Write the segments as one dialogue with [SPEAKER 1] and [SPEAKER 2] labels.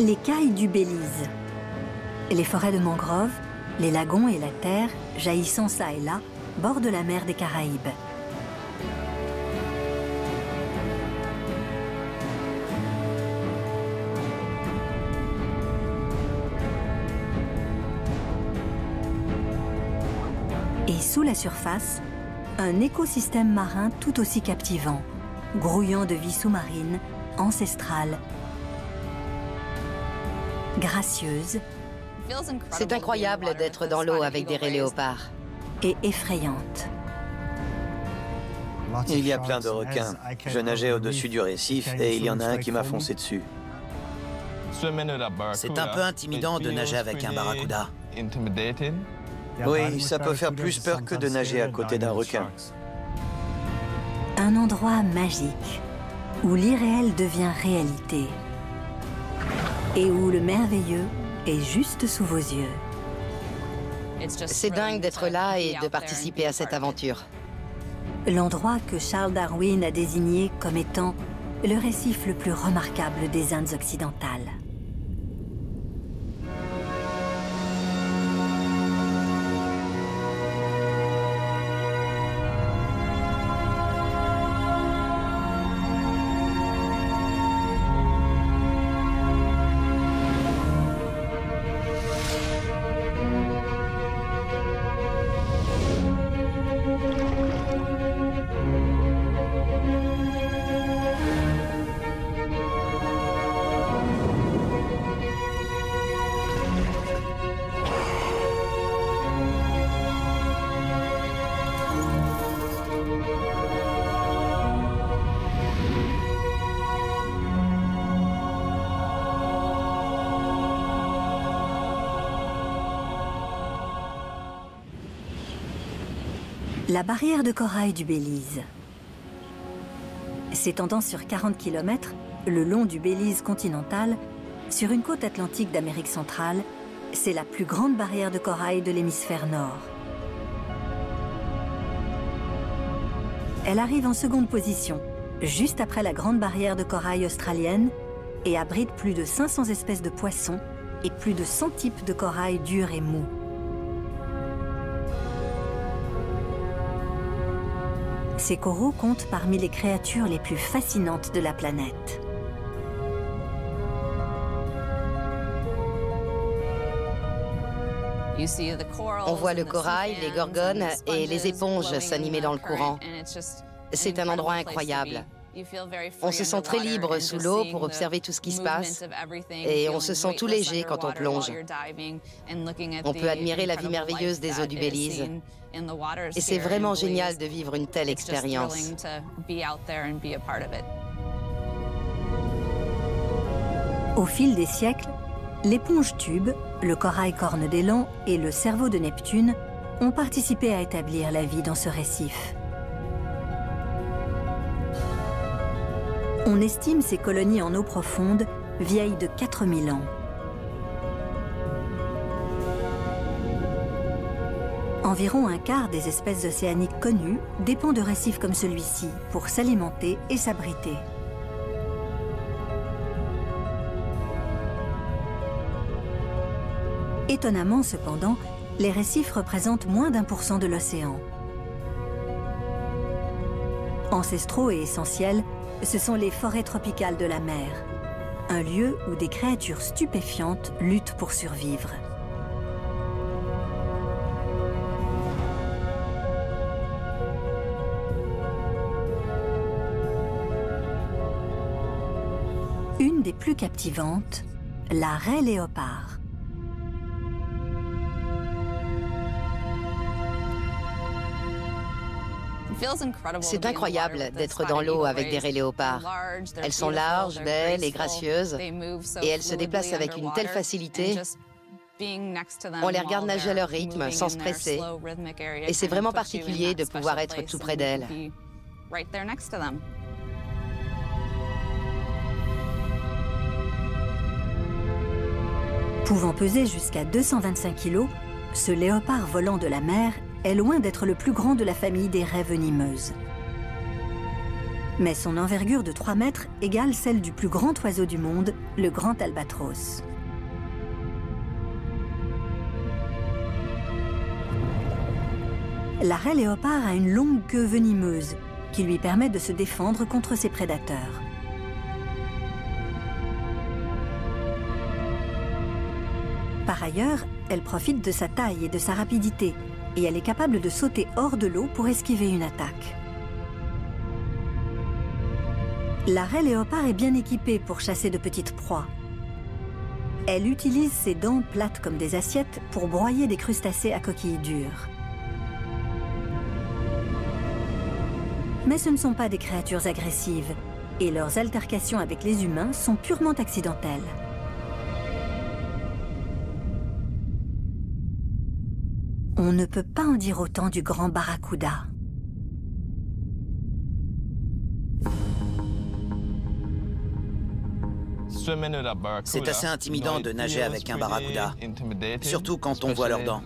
[SPEAKER 1] Les cailles du Belize. Les forêts de mangroves, les lagons et la terre, jaillissant çà et là, bordent la mer des Caraïbes. Et sous la surface, un écosystème marin tout aussi captivant, grouillant de vie sous-marine, ancestrale, gracieuse.
[SPEAKER 2] C'est incroyable d'être dans l'eau avec des raies léopards.
[SPEAKER 1] Et effrayante.
[SPEAKER 3] Il y a plein de requins. Je nageais au-dessus du récif et il y en a un qui m'a foncé dessus.
[SPEAKER 4] C'est un peu intimidant de nager avec un barracuda.
[SPEAKER 3] Oui, ça peut faire plus peur que de nager à côté d'un requin.
[SPEAKER 1] Un endroit magique, où l'irréel devient réalité. Et où le merveilleux est juste sous vos yeux.
[SPEAKER 2] C'est dingue d'être là et de participer à cette aventure.
[SPEAKER 1] L'endroit que Charles Darwin a désigné comme étant le récif le plus remarquable des Indes occidentales. La barrière de corail du Belize. S'étendant sur 40 km, le long du Belize continental, sur une côte atlantique d'Amérique centrale, c'est la plus grande barrière de corail de l'hémisphère nord. Elle arrive en seconde position, juste après la grande barrière de corail australienne, et abrite plus de 500 espèces de poissons et plus de 100 types de corail durs et mous. Ces coraux comptent parmi les créatures les plus fascinantes de la planète.
[SPEAKER 2] On voit le corail, les gorgones et les éponges s'animer dans le courant. C'est un endroit incroyable. On se sent très libre sous l'eau pour observer tout ce qui se passe et on se sent tout léger quand on plonge. On peut admirer la vie merveilleuse des eaux du Belize et c'est vraiment génial de vivre une telle expérience.
[SPEAKER 1] Au fil des siècles, l'éponge-tube, le corail corne d'élan et le cerveau de Neptune ont participé à établir la vie dans ce récif. On estime ces colonies en eau profonde vieilles de 4000 ans. Environ un quart des espèces océaniques connues dépend de récifs comme celui-ci pour s'alimenter et s'abriter. Étonnamment cependant, les récifs représentent moins d'1% de l'océan. Ancestraux et essentiels, ce sont les forêts tropicales de la mer, un lieu où des créatures stupéfiantes luttent pour survivre. Une des plus captivantes, la raie léopard.
[SPEAKER 2] C'est incroyable d'être dans l'eau avec des raies léopards. Elles sont larges, belles et gracieuses, et elles se déplacent avec une telle facilité. On les regarde nager à leur rythme, sans se presser, et c'est vraiment particulier de pouvoir être tout près d'elles.
[SPEAKER 1] Pouvant peser jusqu'à 225 kg, ce léopard volant de la mer est loin d'être le plus grand de la famille des raies venimeuses. Mais son envergure de 3 mètres égale celle du plus grand oiseau du monde, le grand albatros. La raie léopard a une longue queue venimeuse qui lui permet de se défendre contre ses prédateurs. Par ailleurs, elle profite de sa taille et de sa rapidité, et elle est capable de sauter hors de l'eau pour esquiver une attaque. La raie léopard est bien équipée pour chasser de petites proies. Elle utilise ses dents plates comme des assiettes pour broyer des crustacés à coquilles dures. Mais ce ne sont pas des créatures agressives, et leurs altercations avec les humains sont purement accidentelles. On ne peut pas en dire autant du grand barracuda.
[SPEAKER 4] C'est assez intimidant de nager avec un barracuda, surtout quand on voit leurs dents.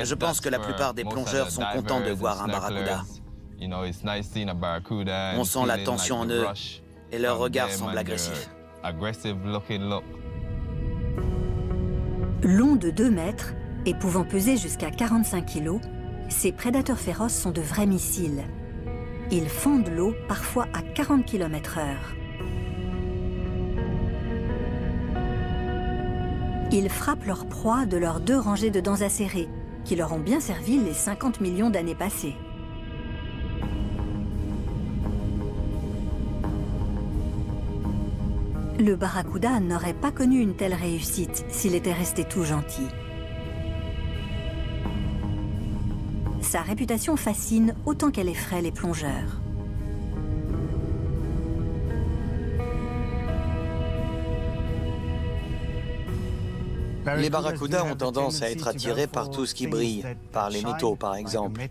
[SPEAKER 4] Je pense que la plupart des plongeurs sont contents de voir un barracuda. On sent la tension en eux et leur regard semble agressif.
[SPEAKER 1] Longs de 2 mètres et pouvant peser jusqu'à 45 kg, ces prédateurs féroces sont de vrais missiles. Ils fendent l'eau parfois à 40 km/h. Ils frappent leur proie de leurs 2 rangées de dents acérées, qui leur ont bien servi les 50 millions d'années passées. Le barracuda n'aurait pas connu une telle réussite s'il était resté tout gentil. Sa réputation fascine autant qu'elle effraie les plongeurs.
[SPEAKER 3] Les barracudas ont tendance à être attirés par tout ce qui brille, par les métaux par exemple.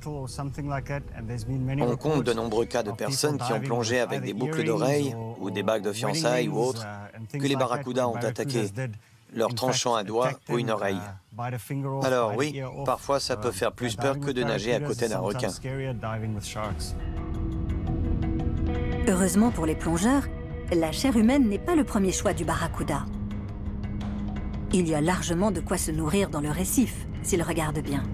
[SPEAKER 3] On compte de nombreux cas de personnes qui ont plongé avec des boucles d'oreilles ou des bagues de fiançailles ou autres que les barracudas ont attaqué, leur tranchant un doigt ou une oreille. Alors oui, parfois ça peut faire plus peur que de nager à côté d'un requin.
[SPEAKER 1] Heureusement pour les plongeurs, la chair humaine n'est pas le premier choix du barracuda. Il y a largement de quoi se nourrir dans le récif, s'il regarde bien.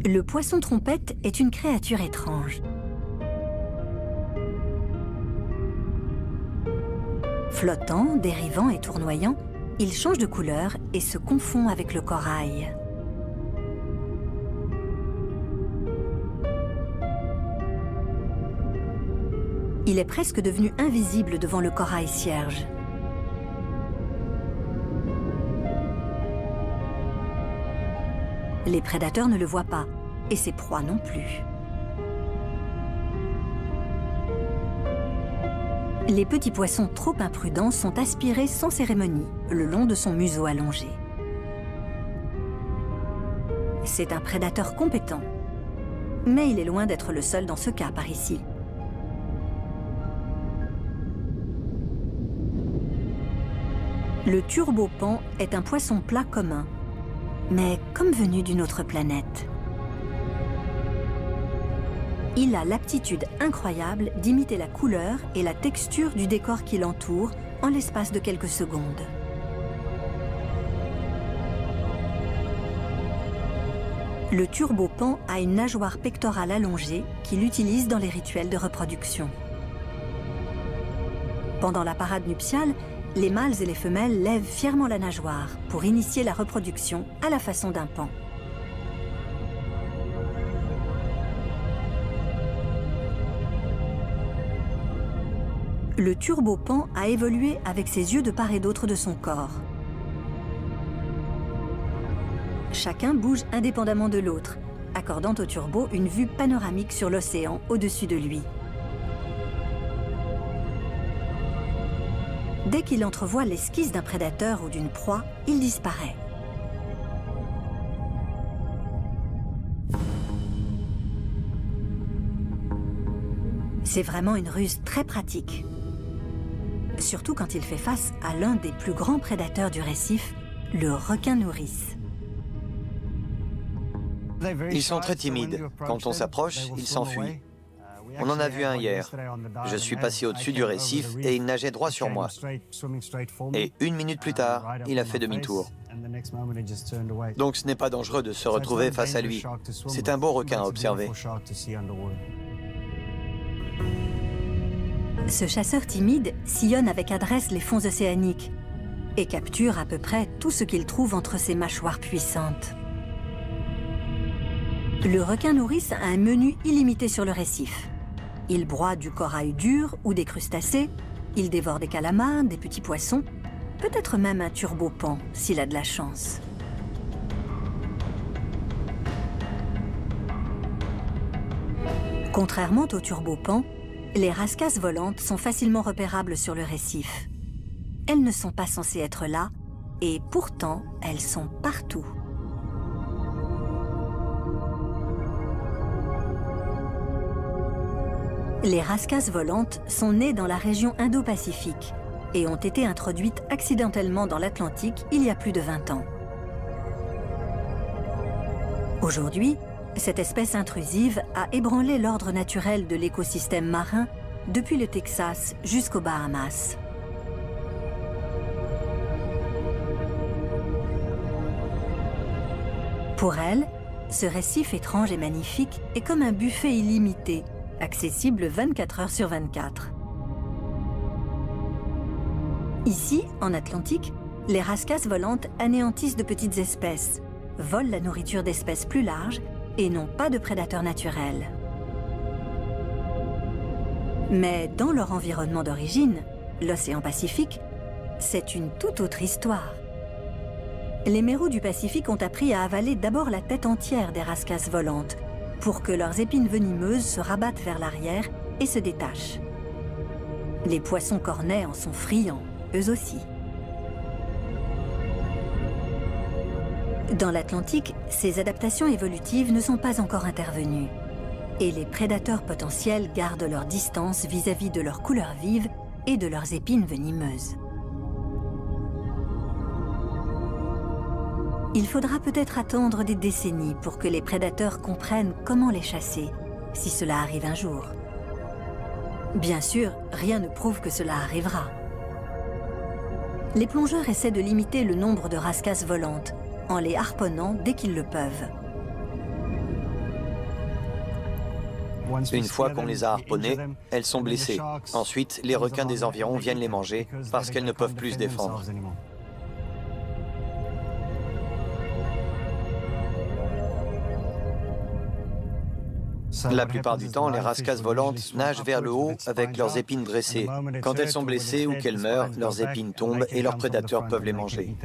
[SPEAKER 1] Le poisson trompette est une créature étrange. Flottant, dérivant et tournoyant, il change de couleur et se confond avec le corail. Il est presque devenu invisible devant le corail cierge. Les prédateurs ne le voient pas, et ses proies non plus. Les petits poissons trop imprudents sont aspirés sans cérémonie, le long de son museau allongé. C'est un prédateur compétent, mais il est loin d'être le seul dans ce cas par ici. Le turbopan est un poisson plat commun, mais comme venu d'une autre planète. Il a l'aptitude incroyable d'imiter la couleur et la texture du décor qui l'entoure en l'espace de quelques secondes. Le turbopan a une nageoire pectorale allongée qu'il utilise dans les rituels de reproduction. Pendant la parade nuptiale, les mâles et les femelles lèvent fièrement la nageoire pour initier la reproduction à la façon d'un pan. Le turbopan a évolué avec ses yeux de part et d'autre de son corps. Chacun bouge indépendamment de l'autre, accordant au turbo une vue panoramique sur l'océan au-dessus de lui. Dès qu'il entrevoit l'esquisse d'un prédateur ou d'une proie, il disparaît. C'est vraiment une ruse très pratique. Surtout quand il fait face à l'un des plus grands prédateurs du récif, le requin nourrice.
[SPEAKER 3] Ils sont très timides. Quand on s'approche, ils s'enfuient. On en a vu un hier. Je suis passé au-dessus du récif et il nageait droit sur moi. Et 1 minute plus tard, il a fait demi-tour. Donc ce n'est pas dangereux de se retrouver face à lui. C'est un beau requin à observer.
[SPEAKER 1] Ce chasseur timide sillonne avec adresse les fonds océaniques et capture à peu près tout ce qu'il trouve entre ses mâchoires puissantes. Le requin nourrice a un menu illimité sur le récif. Il broie du corail dur ou des crustacés, il dévore des calamars, des petits poissons, peut-être même un turbopan s'il a de la chance. Contrairement aux turbopans, les rascasses volantes sont facilement repérables sur le récif. Elles ne sont pas censées être là, et pourtant elles sont partout. Les rascasses volantes sont nées dans la région Indo-Pacifique et ont été introduites accidentellement dans l'Atlantique il y a plus de 20 ans. Aujourd'hui, cette espèce intrusive a ébranlé l'ordre naturel de l'écosystème marin depuis le Texas jusqu'aux Bahamas. Pour elle, ce récif étrange et magnifique est comme un buffet illimité, accessible 24 heures sur 24. Ici, en Atlantique, les rascasses volantes anéantissent de petites espèces, volent la nourriture d'espèces plus larges et n'ont pas de prédateurs naturels. Mais dans leur environnement d'origine, l'océan Pacifique, c'est une toute autre histoire. Les mérous du Pacifique ont appris à avaler d'abord la tête entière des rascasses volantes, pour que leurs épines venimeuses se rabattent vers l'arrière et se détachent. Les poissons cornets en sont friands, eux aussi. Dans l'Atlantique, ces adaptations évolutives ne sont pas encore intervenues, et les prédateurs potentiels gardent leur distance vis-à-vis de leur couleur vive et de leurs épines venimeuses. Il faudra peut-être attendre des décennies pour que les prédateurs comprennent comment les chasser, si cela arrive un jour. Bien sûr, rien ne prouve que cela arrivera. Les plongeurs essaient de limiter le nombre de rascasses volantes, en les harponnant dès qu'ils le peuvent.
[SPEAKER 3] Une fois qu'on les a harponnées, elles sont blessées. Ensuite, les requins des environs viennent les manger parce qu'elles ne peuvent plus se défendre. La plupart du temps, les rascasses volantes nagent vers le haut avec leurs épines dressées. Quand elles sont blessées ou qu'elles meurent, leurs épines tombent et leurs prédateurs peuvent les manger.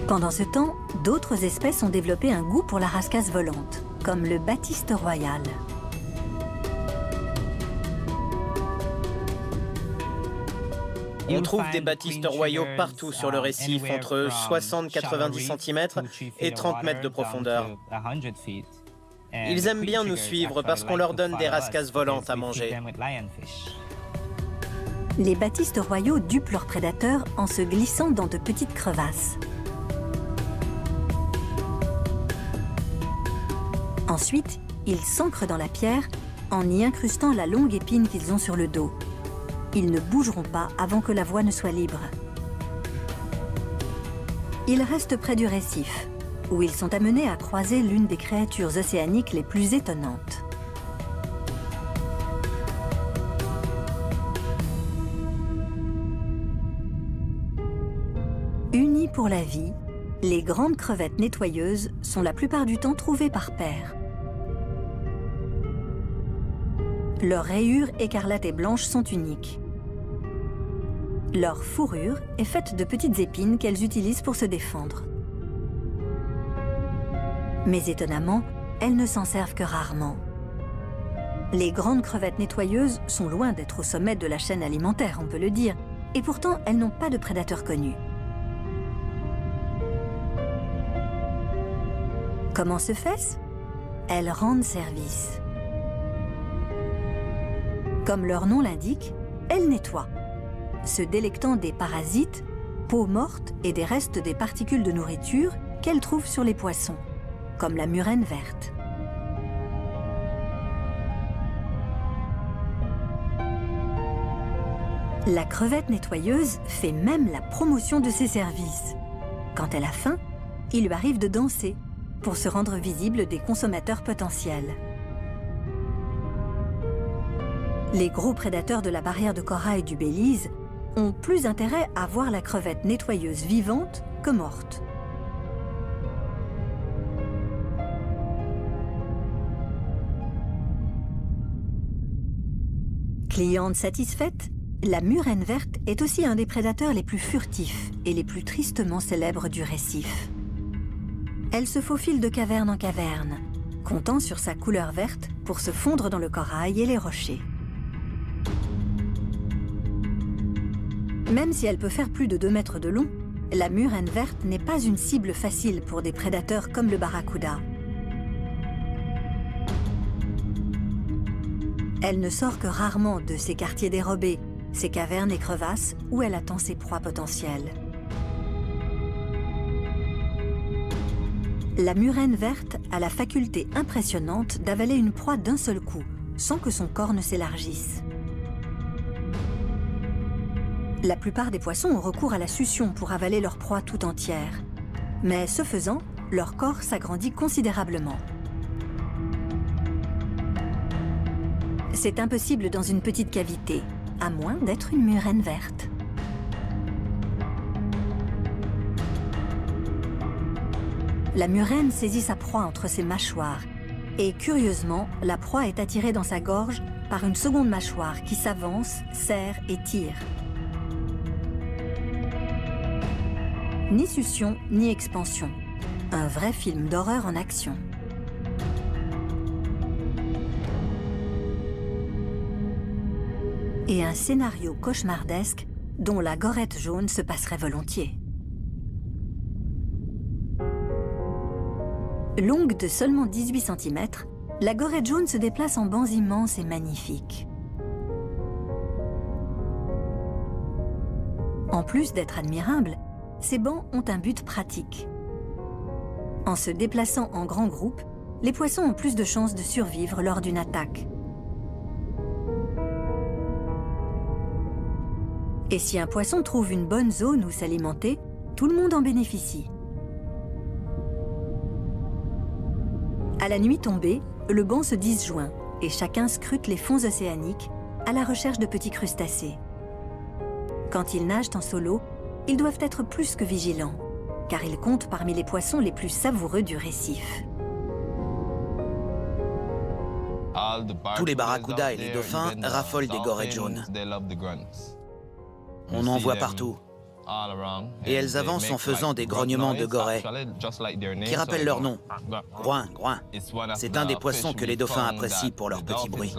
[SPEAKER 1] Pendant ce temps, d'autres espèces ont développé un goût pour la rascasse volante, comme le batiste royal.
[SPEAKER 5] On trouve des batistes royaux partout sur le récif, entre 60-90 cm et 30 mètres de profondeur. Ils aiment bien nous suivre parce qu'on leur donne des rascasses volantes à manger.
[SPEAKER 1] Les batistes royaux dupent leurs prédateurs en se glissant dans de petites crevasses. Ensuite, ils s'ancrent dans la pierre en y incrustant la longue épine qu'ils ont sur le dos. Ils ne bougeront pas avant que la voie ne soit libre. Ils restent près du récif, où ils sont amenés à croiser l'une des créatures océaniques les plus étonnantes. Unies pour la vie, les grandes crevettes nettoyeuses sont la plupart du temps trouvées par paires. Leurs rayures écarlates et blanches sont uniques. Leur fourrure est faite de petites épines qu'elles utilisent pour se défendre. Mais étonnamment, elles ne s'en servent que rarement. Les grandes crevettes nettoyeuses sont loin d'être au sommet de la chaîne alimentaire, on peut le dire, et pourtant elles n'ont pas de prédateurs connus. Comment se fait-ce? Elles rendent service. Comme leur nom l'indique, elles nettoient, se délectant des parasites, peaux mortes et des restes des particules de nourriture qu'elles trouvent sur les poissons, comme la murène verte. La crevette nettoyeuse fait même la promotion de ses services. Quand elle a faim, il lui arrive de danser pour se rendre visible des consommateurs potentiels. Les gros prédateurs de la barrière de corail du Belize ont plus intérêt à voir la crevette nettoyeuse vivante que morte. Cliente satisfaite, la murène verte est aussi un des prédateurs les plus furtifs et les plus tristement célèbres du récif. Elle se faufile de caverne en caverne, comptant sur sa couleur verte pour se fondre dans le corail et les rochers. Même si elle peut faire plus de 2 mètres de long, la murène verte n'est pas une cible facile pour des prédateurs comme le barracuda. Elle ne sort que rarement de ses quartiers dérobés, ses cavernes et crevasses où elle attend ses proies potentielles. La murène verte a la faculté impressionnante d'avaler une proie d'un seul coup, sans que son corps ne s'élargisse. La plupart des poissons ont recours à la succion pour avaler leur proie tout entière. Mais ce faisant, leur corps s'agrandit considérablement. C'est impossible dans une petite cavité, à moins d'être une murène verte. La murène saisit sa proie entre ses mâchoires et, curieusement, la proie est attirée dans sa gorge par une seconde mâchoire qui s'avance, serre et tire. Ni succion, ni expansion. Un vrai film d'horreur en action. Et un scénario cauchemardesque dont la gorette jaune se passerait volontiers. Longue de seulement 18 cm, la gorette jaune se déplace en bancs immenses et magnifiques. En plus d'être admirables, ces bancs ont un but pratique. En se déplaçant en grands groupes, les poissons ont plus de chances de survivre lors d'une attaque. Et si un poisson trouve une bonne zone où s'alimenter, tout le monde en bénéficie. À la nuit tombée, le banc se disjoint et chacun scrute les fonds océaniques à la recherche de petits crustacés. Quand ils nagent en solo, ils doivent être plus que vigilants, car ils comptent parmi les poissons les plus savoureux du récif.
[SPEAKER 4] Tous les barracudas et les dauphins raffolent des gorettes jaunes. On en voit partout. Et elles avancent en faisant des grognements de gorets, qui rappellent leur nom, groin, groin. C'est un des poissons que les dauphins apprécient pour leur petit bruit.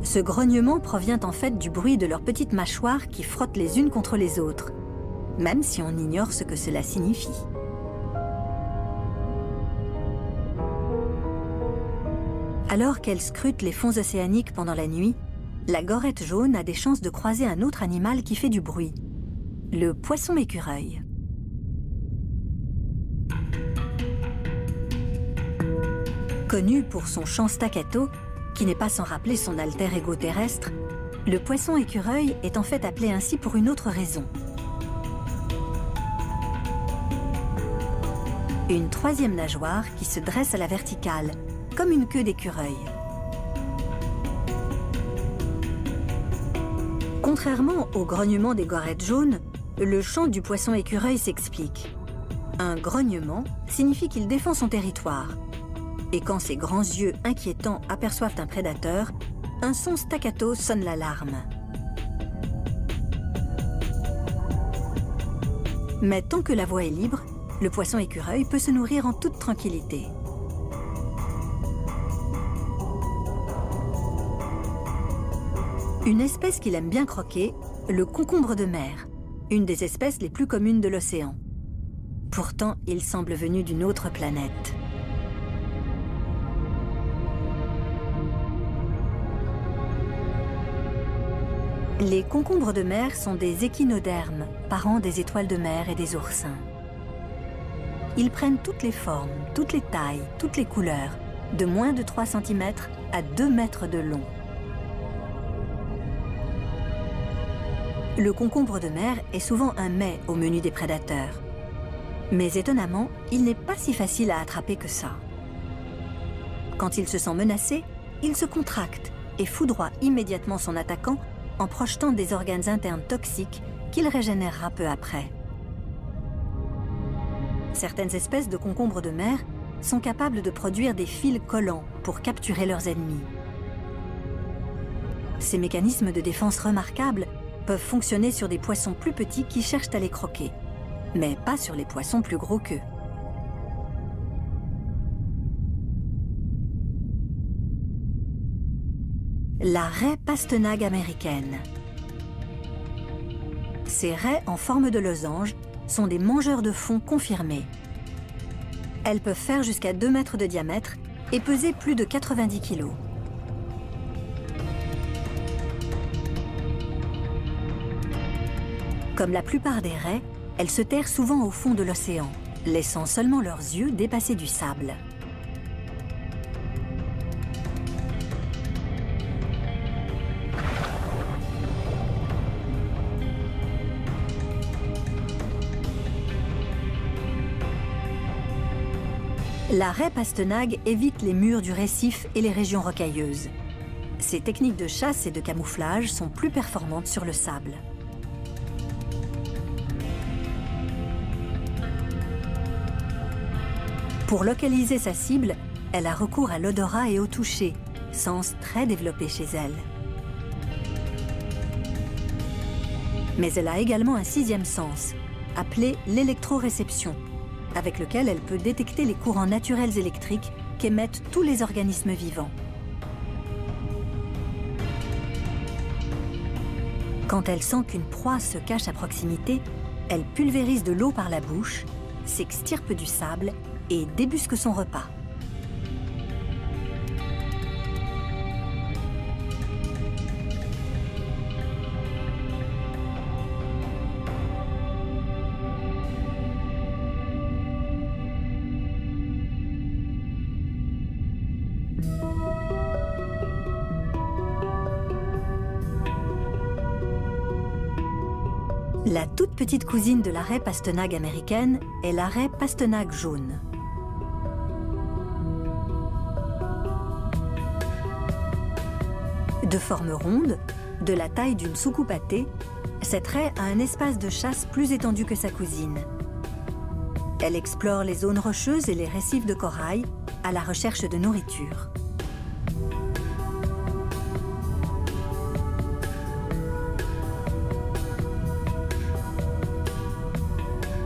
[SPEAKER 1] Ce grognement provient en fait du bruit de leurs petites mâchoires qui frottent les unes contre les autres, même si on ignore ce que cela signifie. Alors qu'elle scrute les fonds océaniques pendant la nuit, la gorette jaune a des chances de croiser un autre animal qui fait du bruit, le poisson écureuil. Connu pour son chant staccato, qui n'est pas sans rappeler son alter ego terrestre, le poisson écureuil est en fait appelé ainsi pour une autre raison. Une troisième nageoire qui se dresse à la verticale, comme une queue d'écureuil. Contrairement au grognement des gorettes jaunes, le chant du poisson écureuil s'explique. Un grognement signifie qu'il défend son territoire. Et quand ses grands yeux inquiétants aperçoivent un prédateur, un son staccato sonne l'alarme. Mais tant que la voie est libre, le poisson écureuil peut se nourrir en toute tranquillité. Une espèce qu'il aime bien croquer, le concombre de mer, une des espèces les plus communes de l'océan. Pourtant, il semble venu d'une autre planète. Les concombres de mer sont des échinodermes, parents des étoiles de mer et des oursins. Ils prennent toutes les formes, toutes les tailles, toutes les couleurs, de moins de 3 cm à 2 mètres de long. Le concombre de mer est souvent un mets au menu des prédateurs. Mais étonnamment, il n'est pas si facile à attraper que ça. Quand il se sent menacé, il se contracte et foudroie immédiatement son attaquant en projetant des organes internes toxiques qu'il régénérera peu après. Certaines espèces de concombres de mer sont capables de produire des fils collants pour capturer leurs ennemis. Ces mécanismes de défense remarquables peuvent fonctionner sur des poissons plus petits qui cherchent à les croquer, mais pas sur les poissons plus gros qu'eux. La raie pastenague américaine. Ces raies en forme de losange sont des mangeurs de fond confirmés. Elles peuvent faire jusqu'à 2 mètres de diamètre et peser plus de 90 kg. Comme la plupart des raies, elles se terrent souvent au fond de l'océan, laissant seulement leurs yeux dépasser du sable. La raie pastenague évite les murs du récif et les régions rocailleuses. Ses techniques de chasse et de camouflage sont plus performantes sur le sable. Pour localiser sa cible, elle a recours à l'odorat et au toucher, sens très développé chez elle. Mais elle a également un 6e sens, appelé l'électroréception, avec lequel elle peut détecter les courants naturels électriques qu'émettent tous les organismes vivants. Quand elle sent qu'une proie se cache à proximité, elle pulvérise de l'eau par la bouche, s'extirpe du sable et débusque son repas. La toute petite cousine de la raie pastenague américaine est la raie pastenague jaune. De forme ronde, de la taille d'une soucoupe à thé, cette raie a un espace de chasse plus étendu que sa cousine. Elle explore les zones rocheuses et les récifs de corail à la recherche de nourriture.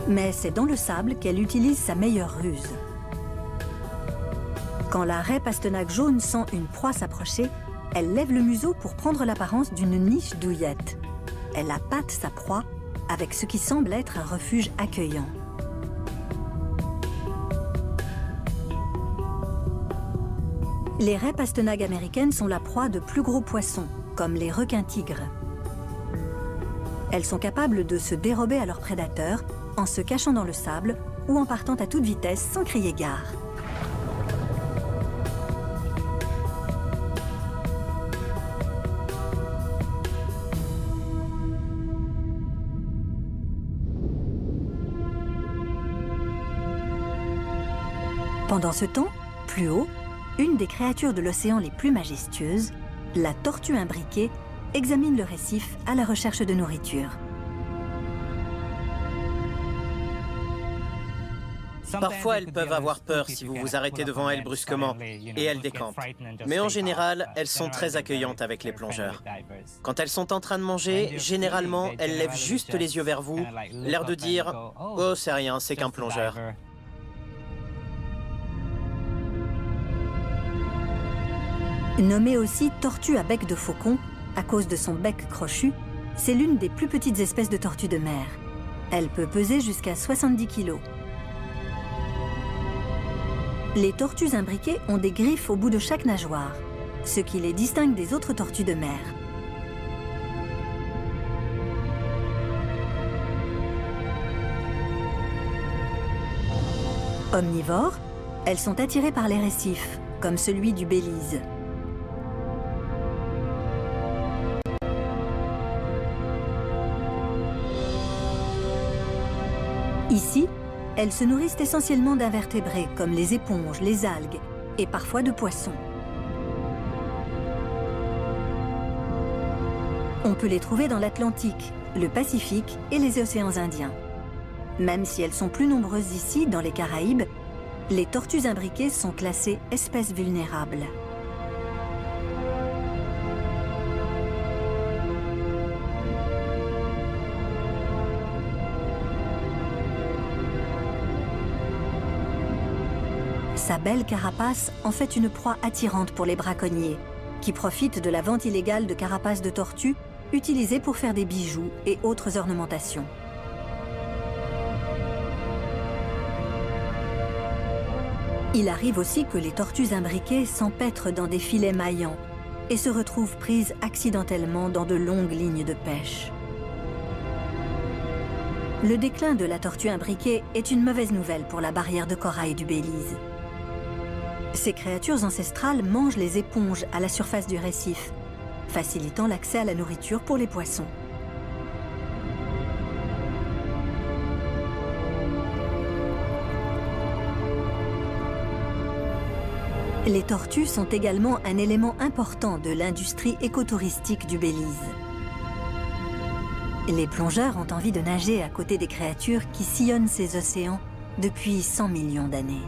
[SPEAKER 1] Mais c'est dans le sable qu'elle utilise sa meilleure ruse. Quand la raie pastenague jaune sent une proie s'approcher, elle lève le museau pour prendre l'apparence d'une niche douillette. Elle appâte sa proie avec ce qui semble être un refuge accueillant. Les raies pastenagues américaines sont la proie de plus gros poissons, comme les requins-tigres. Elles sont capables de se dérober à leurs prédateurs en se cachant dans le sable ou en partant à toute vitesse sans crier gare. Pendant ce temps, plus haut, une des créatures de l'océan les plus majestueuses, la tortue imbriquée, examine le récif à la recherche de nourriture.
[SPEAKER 5] Parfois, elles peuvent avoir peur si vous vous arrêtez devant elles brusquement, et elles décampent. Mais en général, elles sont très accueillantes avec les plongeurs. Quand elles sont en train de manger, généralement, elles lèvent juste les yeux vers vous, l'air de dire « Oh, c'est rien, c'est qu'un plongeur ».
[SPEAKER 1] Nommée aussi tortue à bec de faucon, à cause de son bec crochu, c'est l'une des plus petites espèces de tortues de mer. Elle peut peser jusqu'à 70 kg. Les tortues imbriquées ont des griffes au bout de chaque nageoire, ce qui les distingue des autres tortues de mer. Omnivores, elles sont attirées par les récifs, comme celui du Belize. Ici, elles se nourrissent essentiellement d'invertébrés comme les éponges, les algues et parfois de poissons. On peut les trouver dans l'Atlantique, le Pacifique et les océans Indiens. Même si elles sont plus nombreuses ici, dans les Caraïbes, les tortues imbriquées sont classées espèces vulnérables. Sa belle carapace en fait une proie attirante pour les braconniers, qui profitent de la vente illégale de carapaces de tortues utilisées pour faire des bijoux et autres ornementations. Il arrive aussi que les tortues imbriquées s'empêtrent dans des filets maillants et se retrouvent prises accidentellement dans de longues lignes de pêche. Le déclin de la tortue imbriquée est une mauvaise nouvelle pour la barrière de corail du Belize. Ces créatures ancestrales mangent les éponges à la surface du récif, facilitant l'accès à la nourriture pour les poissons. Les tortues sont également un élément important de l'industrie écotouristique du Belize. Les plongeurs ont envie de nager à côté des créatures qui sillonnent ces océans depuis 100 millions d'années.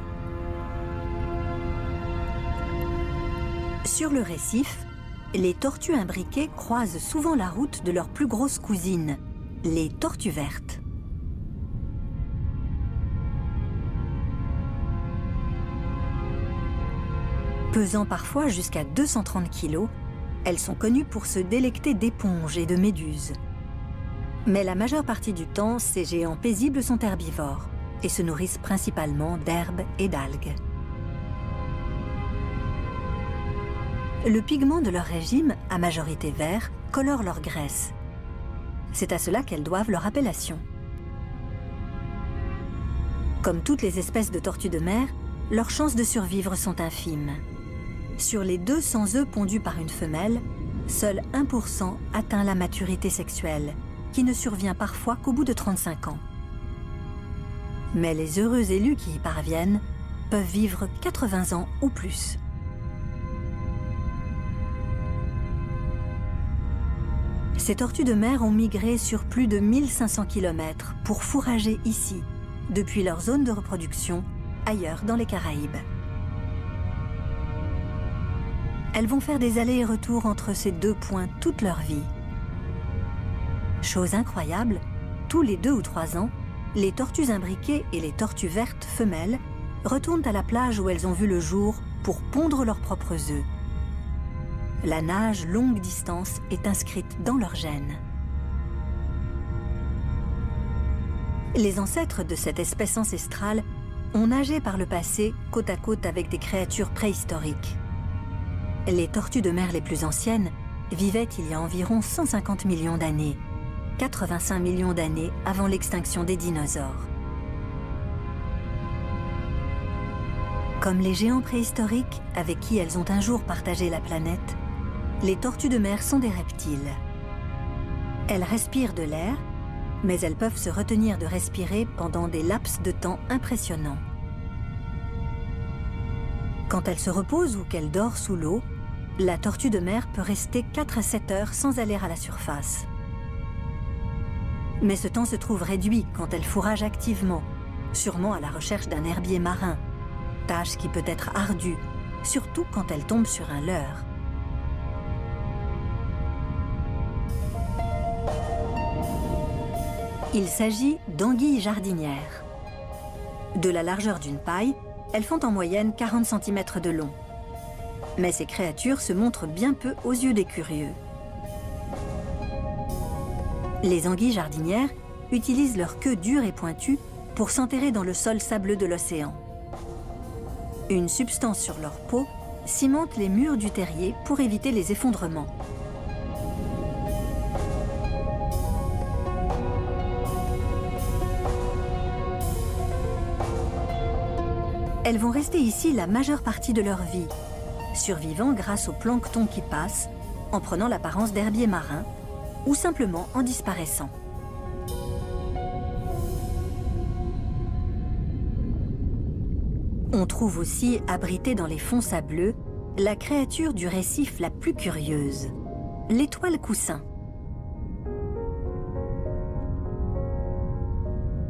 [SPEAKER 1] Sur le récif, les tortues imbriquées croisent souvent la route de leurs plus grosses cousines, les tortues vertes. Pesant parfois jusqu'à 230 kg, elles sont connues pour se délecter d'éponges et de méduses. Mais la majeure partie du temps, ces géants paisibles sont herbivores et se nourrissent principalement d'herbes et d'algues. Le pigment de leur régime, à majorité vert, colore leur graisse. C'est à cela qu'elles doivent leur appellation. Comme toutes les espèces de tortues de mer, leurs chances de survivre sont infimes. Sur les 200 œufs pondus par une femelle, seul 1% atteint la maturité sexuelle, qui ne survient parfois qu'au bout de 35 ans. Mais les heureux élus qui y parviennent peuvent vivre 80 ans ou plus. Ces tortues de mer ont migré sur plus de 1500 km pour fourrager ici, depuis leur zone de reproduction, ailleurs dans les Caraïbes. Elles vont faire des allers et retours entre ces deux points toute leur vie. Chose incroyable, tous les 2 ou 3 ans, les tortues imbriquées et les tortues vertes femelles retournent à la plage où elles ont vu le jour pour pondre leurs propres œufs. La nage longue distance est inscrite dans leur gènes. Les ancêtres de cette espèce ancestrale ont nagé par le passé côte à côte avec des créatures préhistoriques. Les tortues de mer les plus anciennes vivaient il y a environ 150 millions d'années, 85 millions d'années avant l'extinction des dinosaures. Comme les géants préhistoriques avec qui elles ont un jour partagé la planète, les tortues de mer sont des reptiles. Elles respirent de l'air, mais elles peuvent se retenir de respirer pendant des laps de temps impressionnants. Quand elle se repose ou qu'elle dort sous l'eau, la tortue de mer peut rester 4 à 7 heures sans aller à la surface. Mais ce temps se trouve réduit quand elle fourrage activement, sûrement à la recherche d'un herbier marin, tâche qui peut être ardue, surtout quand elle tombe sur un leurre. Il s'agit d'anguilles jardinières. De la largeur d'une paille, elles font en moyenne 40 cm de long. Mais ces créatures se montrent bien peu aux yeux des curieux. Les anguilles jardinières utilisent leur queue dure et pointue pour s'enterrer dans le sol sableux de l'océan. Une substance sur leur peau cimente les murs du terrier pour éviter les effondrements. Elles vont rester ici la majeure partie de leur vie, survivant grâce au plancton qui passe, en prenant l'apparence d'herbiers marins ou simplement en disparaissant. On trouve aussi, abritée dans les fonds sableux, la créature du récif la plus curieuse, l'étoile coussin.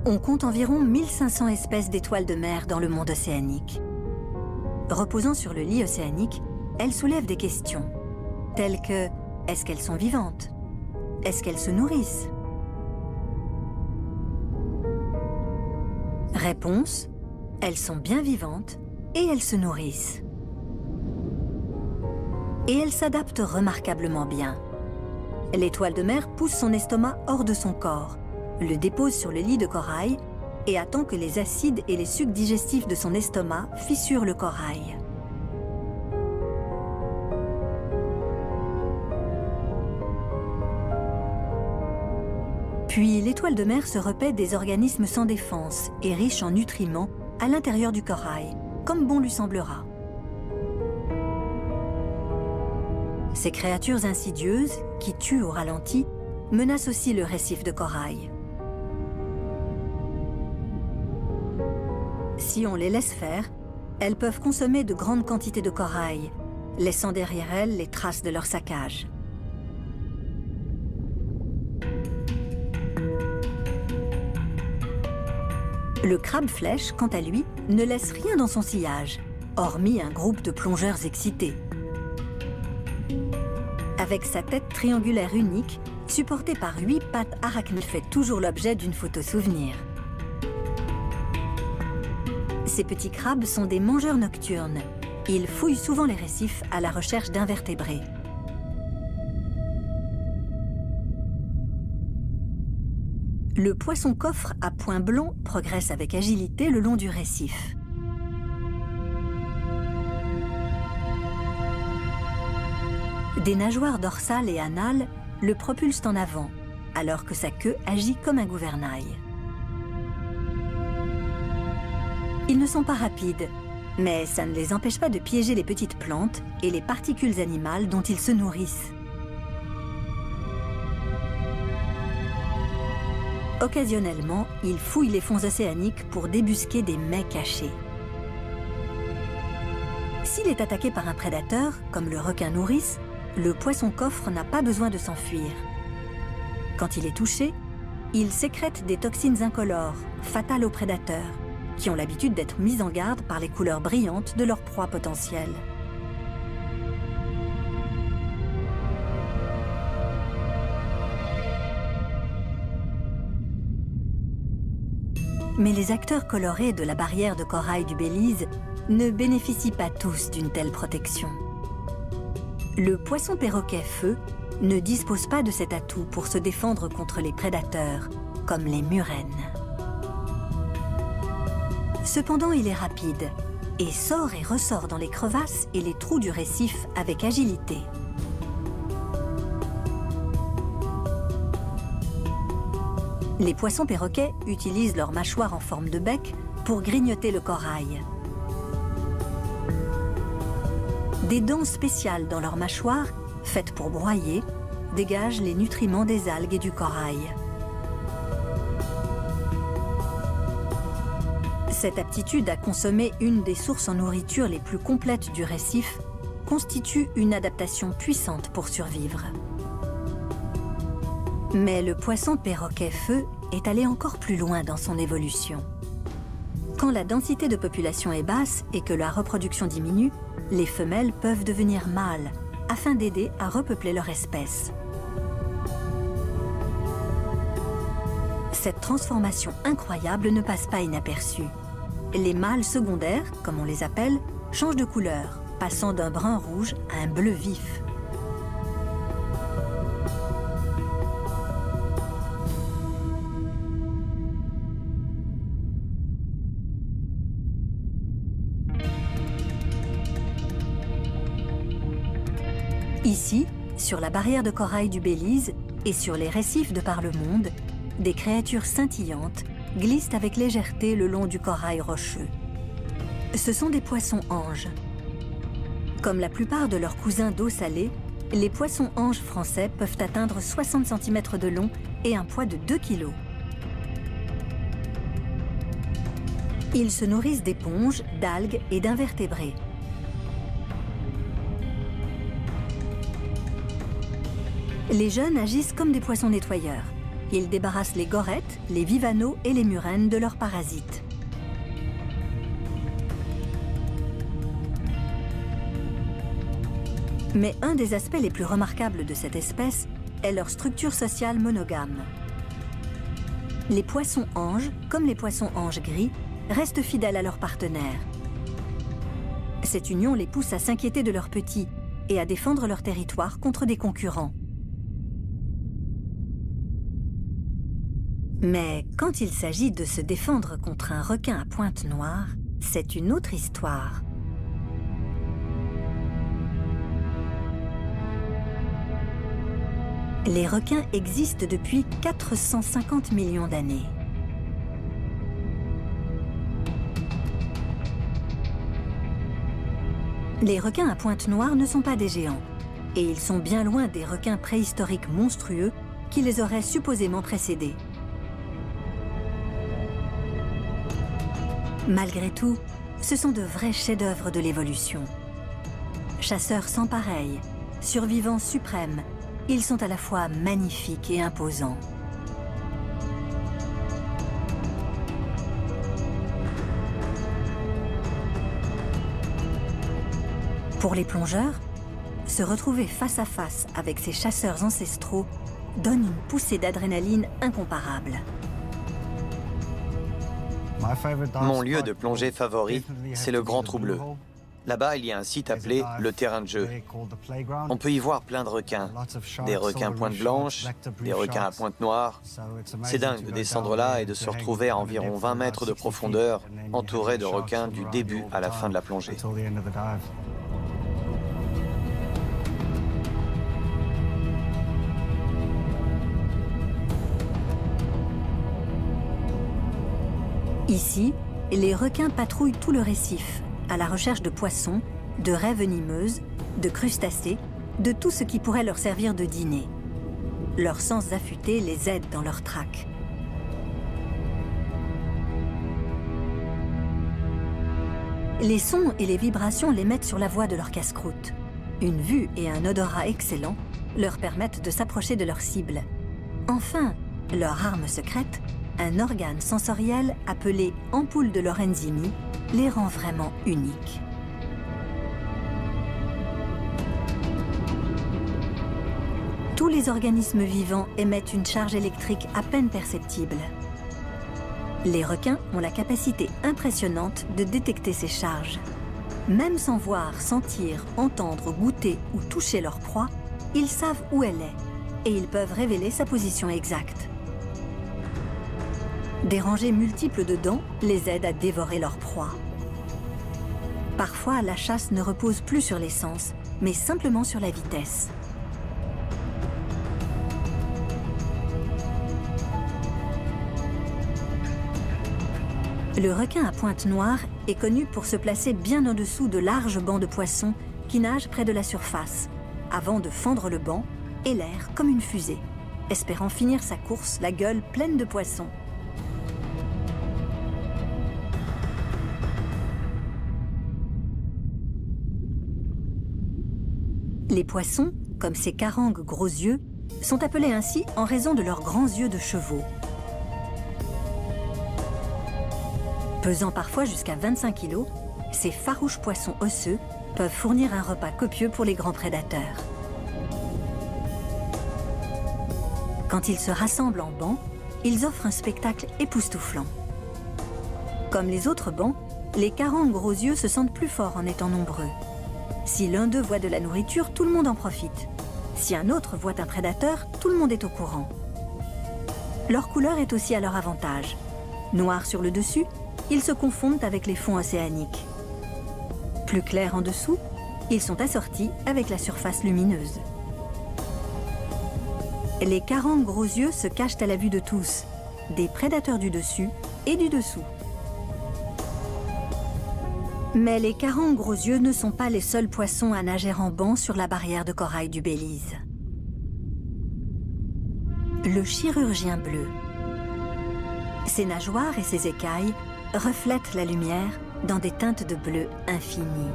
[SPEAKER 1] On compte environ 1500 espèces d'étoiles de mer dans le monde océanique. Reposant sur le lit océanique, elles soulèvent des questions, telles que « est-ce qu'elles sont vivantes ? Est-ce qu'elles se nourrissent ?» Réponse : elles sont bien vivantes et elles se nourrissent. Et elles s'adaptent remarquablement bien. L'étoile de mer pousse son estomac hors de son corps, le dépose sur le lit de corail et attend que les acides et les sucs digestifs de son estomac fissurent le corail. Puis l'étoile de mer se repaît des organismes sans défense et riches en nutriments à l'intérieur du corail, comme bon lui semblera. Ces créatures insidieuses, qui tuent au ralenti, menacent aussi le récif de corail. Si on les laisse faire, elles peuvent consommer de grandes quantités de corail, laissant derrière elles les traces de leur saccage. Le crabe-flèche, quant à lui, ne laisse rien dans son sillage, hormis un groupe de plongeurs excités. Avec sa tête triangulaire unique, supportée par 8 pattes arachnides, fait toujours l'objet d'une photo souvenir. Ces petits crabes sont des mangeurs nocturnes. Ils fouillent souvent les récifs à la recherche d'invertébrés. Le poisson-coffre à points blancs progresse avec agilité le long du récif. Des nageoires dorsales et anales le propulsent en avant, alors que sa queue agit comme un gouvernail. Ils ne sont pas rapides, mais ça ne les empêche pas de piéger les petites plantes et les particules animales dont ils se nourrissent. Occasionnellement, ils fouillent les fonds océaniques pour débusquer des mets cachés. S'il est attaqué par un prédateur, comme le requin nourrice, le poisson-coffre n'a pas besoin de s'enfuir. Quand il est touché, il sécrète des toxines incolores, fatales aux prédateurs, qui ont l'habitude d'être mis en garde par les couleurs brillantes de leur proie potentielle. Mais les acteurs colorés de la barrière de corail du Belize ne bénéficient pas tous d'une telle protection. Le poisson-perroquet feu ne dispose pas de cet atout pour se défendre contre les prédateurs, comme les murènes. Cependant, il est rapide et sort et ressort dans les crevasses et les trous du récif avec agilité. Les poissons-perroquets utilisent leur mâchoire en forme de bec pour grignoter le corail. Des dents spéciales dans leur mâchoire, faites pour broyer, dégagent les nutriments des algues et du corail. Cette aptitude à consommer une des sources en nourriture les plus complètes du récif constitue une adaptation puissante pour survivre. Mais le poisson-perroquet feu est allé encore plus loin dans son évolution. Quand la densité de population est basse et que la reproduction diminue, les femelles peuvent devenir mâles afin d'aider à repeupler leur espèce. Cette transformation incroyable ne passe pas inaperçue. Les mâles secondaires, comme on les appelle, changent de couleur, passant d'un brun rouge à un bleu vif. Ici, sur la barrière de corail du Belize et sur les récifs de par le monde, des créatures scintillantes glissent avec légèreté le long du corail rocheux. Ce sont des poissons-anges. Comme la plupart de leurs cousins d'eau salée, les poissons-anges français peuvent atteindre 60 cm de long et un poids de 2 kg. Ils se nourrissent d'éponges, d'algues et d'invertébrés. Les jeunes agissent comme des poissons nettoyeurs. Ils débarrassent les gorettes, les vivaneaux et les murènes de leurs parasites. Mais un des aspects les plus remarquables de cette espèce est leur structure sociale monogame. Les poissons-anges, comme les poissons-anges gris, restent fidèles à leurs partenaires. Cette union les pousse à s'inquiéter de leurs petits et à défendre leur territoire contre des concurrents. Mais quand il s'agit de se défendre contre un requin à pointe noire, c'est une autre histoire. Les requins existent depuis 450 millions d'années. Les requins à pointe noire ne sont pas des géants, et ils sont bien loin des requins préhistoriques monstrueux qui les auraient supposément précédés. Malgré tout, ce sont de vrais chefs-d'œuvre de l'évolution. Chasseurs sans pareil, survivants suprêmes, ils sont à la fois magnifiques et imposants. Pour les plongeurs, se retrouver face à face avec ces chasseurs ancestraux donne une poussée d'adrénaline incomparable.
[SPEAKER 3] Mon lieu de plongée favori, c'est le Grand Trou Bleu. Là-bas, il y a un site appelé le terrain de jeu. On peut y voir plein de requins. Des requins pointe blanche, des requins à pointe noire. C'est dingue de descendre là et de se retrouver à environ 20 mètres de profondeur, entouré de requins du début à la fin de la plongée.
[SPEAKER 1] Ici, les requins patrouillent tout le récif, à la recherche de poissons, de raies venimeuses, de crustacés, de tout ce qui pourrait leur servir de dîner. Leurs sens affûtés les aident dans leur traque. Les sons et les vibrations les mettent sur la voie de leur casse-croûte. Une vue et un odorat excellents leur permettent de s'approcher de leur cible. Enfin, leur arme secrète, un organe sensoriel appelé ampoule de Lorenzini, les rend vraiment uniques. Tous les organismes vivants émettent une charge électrique à peine perceptible. Les requins ont la capacité impressionnante de détecter ces charges. Même sans voir, sentir, entendre, goûter ou toucher leur proie, ils savent où elle est et ils peuvent révéler sa position exacte. Des rangées multiples de dents les aident à dévorer leur proie. Parfois, la chasse ne repose plus sur les sens, mais simplement sur la vitesse. Le requin à pointe noire est connu pour se placer bien au-dessous de larges bancs de poissons qui nagent près de la surface, avant de fendre le banc et l'air comme une fusée, espérant finir sa course la gueule pleine de poissons. Les poissons, comme ces carangues gros yeux, sont appelés ainsi en raison de leurs grands yeux de chevaux. Pesant parfois jusqu'à 25 kg, ces farouches poissons osseux peuvent fournir un repas copieux pour les grands prédateurs. Quand ils se rassemblent en bancs, ils offrent un spectacle époustouflant. Comme les autres bancs, les carangues gros yeux se sentent plus forts en étant nombreux. Si l'un d'eux voit de la nourriture, tout le monde en profite. Si un autre voit un prédateur, tout le monde est au courant. Leur couleur est aussi à leur avantage. Noirs sur le dessus, ils se confondent avec les fonds océaniques. Plus clairs en dessous, ils sont assortis avec la surface lumineuse. Les carangues gros yeux se cachent à la vue de tous, des prédateurs du dessus et du dessous. Mais les 40 gros yeux ne sont pas les seuls poissons à nager en banc sur la barrière de corail du Belize. Le chirurgien bleu. Ses nageoires et ses écailles reflètent la lumière dans des teintes de bleu infini.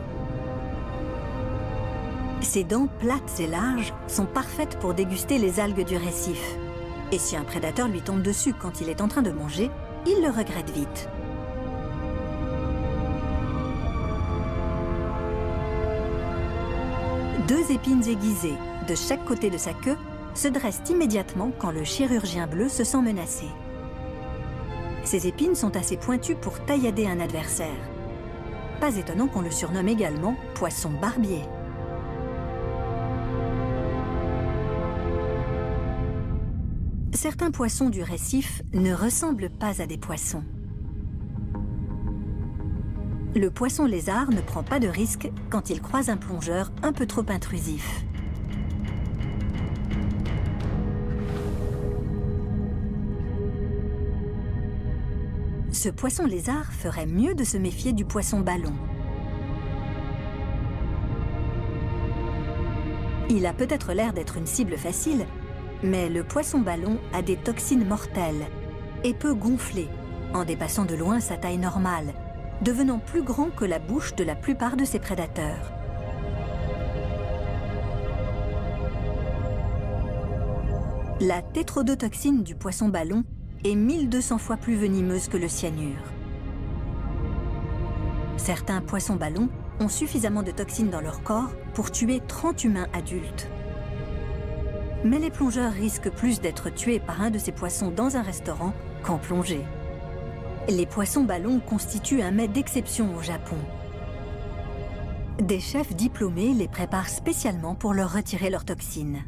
[SPEAKER 1] Ses dents plates et larges sont parfaites pour déguster les algues du récif. Et si un prédateur lui tombe dessus quand il est en train de manger, il le regrette vite. Deux épines aiguisées de chaque côté de sa queue se dressent immédiatement quand le chirurgien bleu se sent menacé. Ces épines sont assez pointues pour taillader un adversaire. Pas étonnant qu'on le surnomme également poisson barbier. Certains poissons du récif ne ressemblent pas à des poissons. Le poisson lézard ne prend pas de risque quand il croise un plongeur un peu trop intrusif. Ce poisson lézard ferait mieux de se méfier du poisson ballon. Il a peut-être l'air d'être une cible facile, mais le poisson ballon a des toxines mortelles et peut gonfler en dépassant de loin sa taille normale, devenant plus grand que la bouche de la plupart de ses prédateurs. La tétrodotoxine du poisson ballon est 1200 fois plus venimeuse que le cyanure. Certains poissons ballons ont suffisamment de toxines dans leur corps pour tuer 30 humains adultes. Mais les plongeurs risquent plus d'être tués par un de ces poissons dans un restaurant qu'en plongée. Les poissons ballons constituent un mets d'exception au Japon. Des chefs diplômés les préparent spécialement pour leur retirer leurs toxines.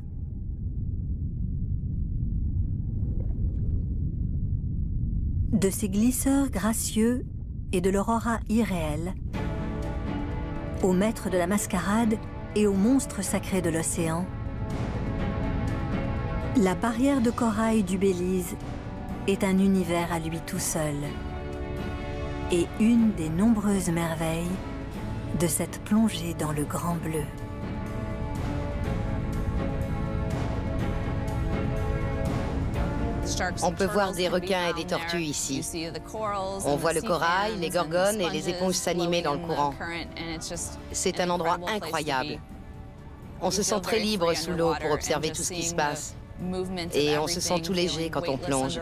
[SPEAKER 1] De ces glisseurs gracieux et de leur aura irréelle, aux maîtres de la mascarade et aux monstres sacrés de l'océan, la barrière de corail du Belize est un univers à lui tout seul et une des nombreuses merveilles de cette plongée dans le grand bleu.
[SPEAKER 2] On peut voir des requins et des tortues ici. On voit le corail, les gorgones et les éponges s'animer dans le courant. C'est un endroit incroyable. On se sent très libre sous l'eau pour observer tout ce qui se passe. Et on se sent tout léger quand on plonge.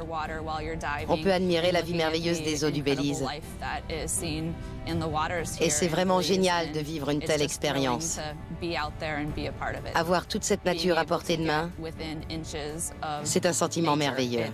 [SPEAKER 2] On peut admirer la vie merveilleuse des eaux du Belize. Et c'est vraiment génial de vivre une telle expérience. Avoir toute cette nature à portée de main, c'est un sentiment merveilleux.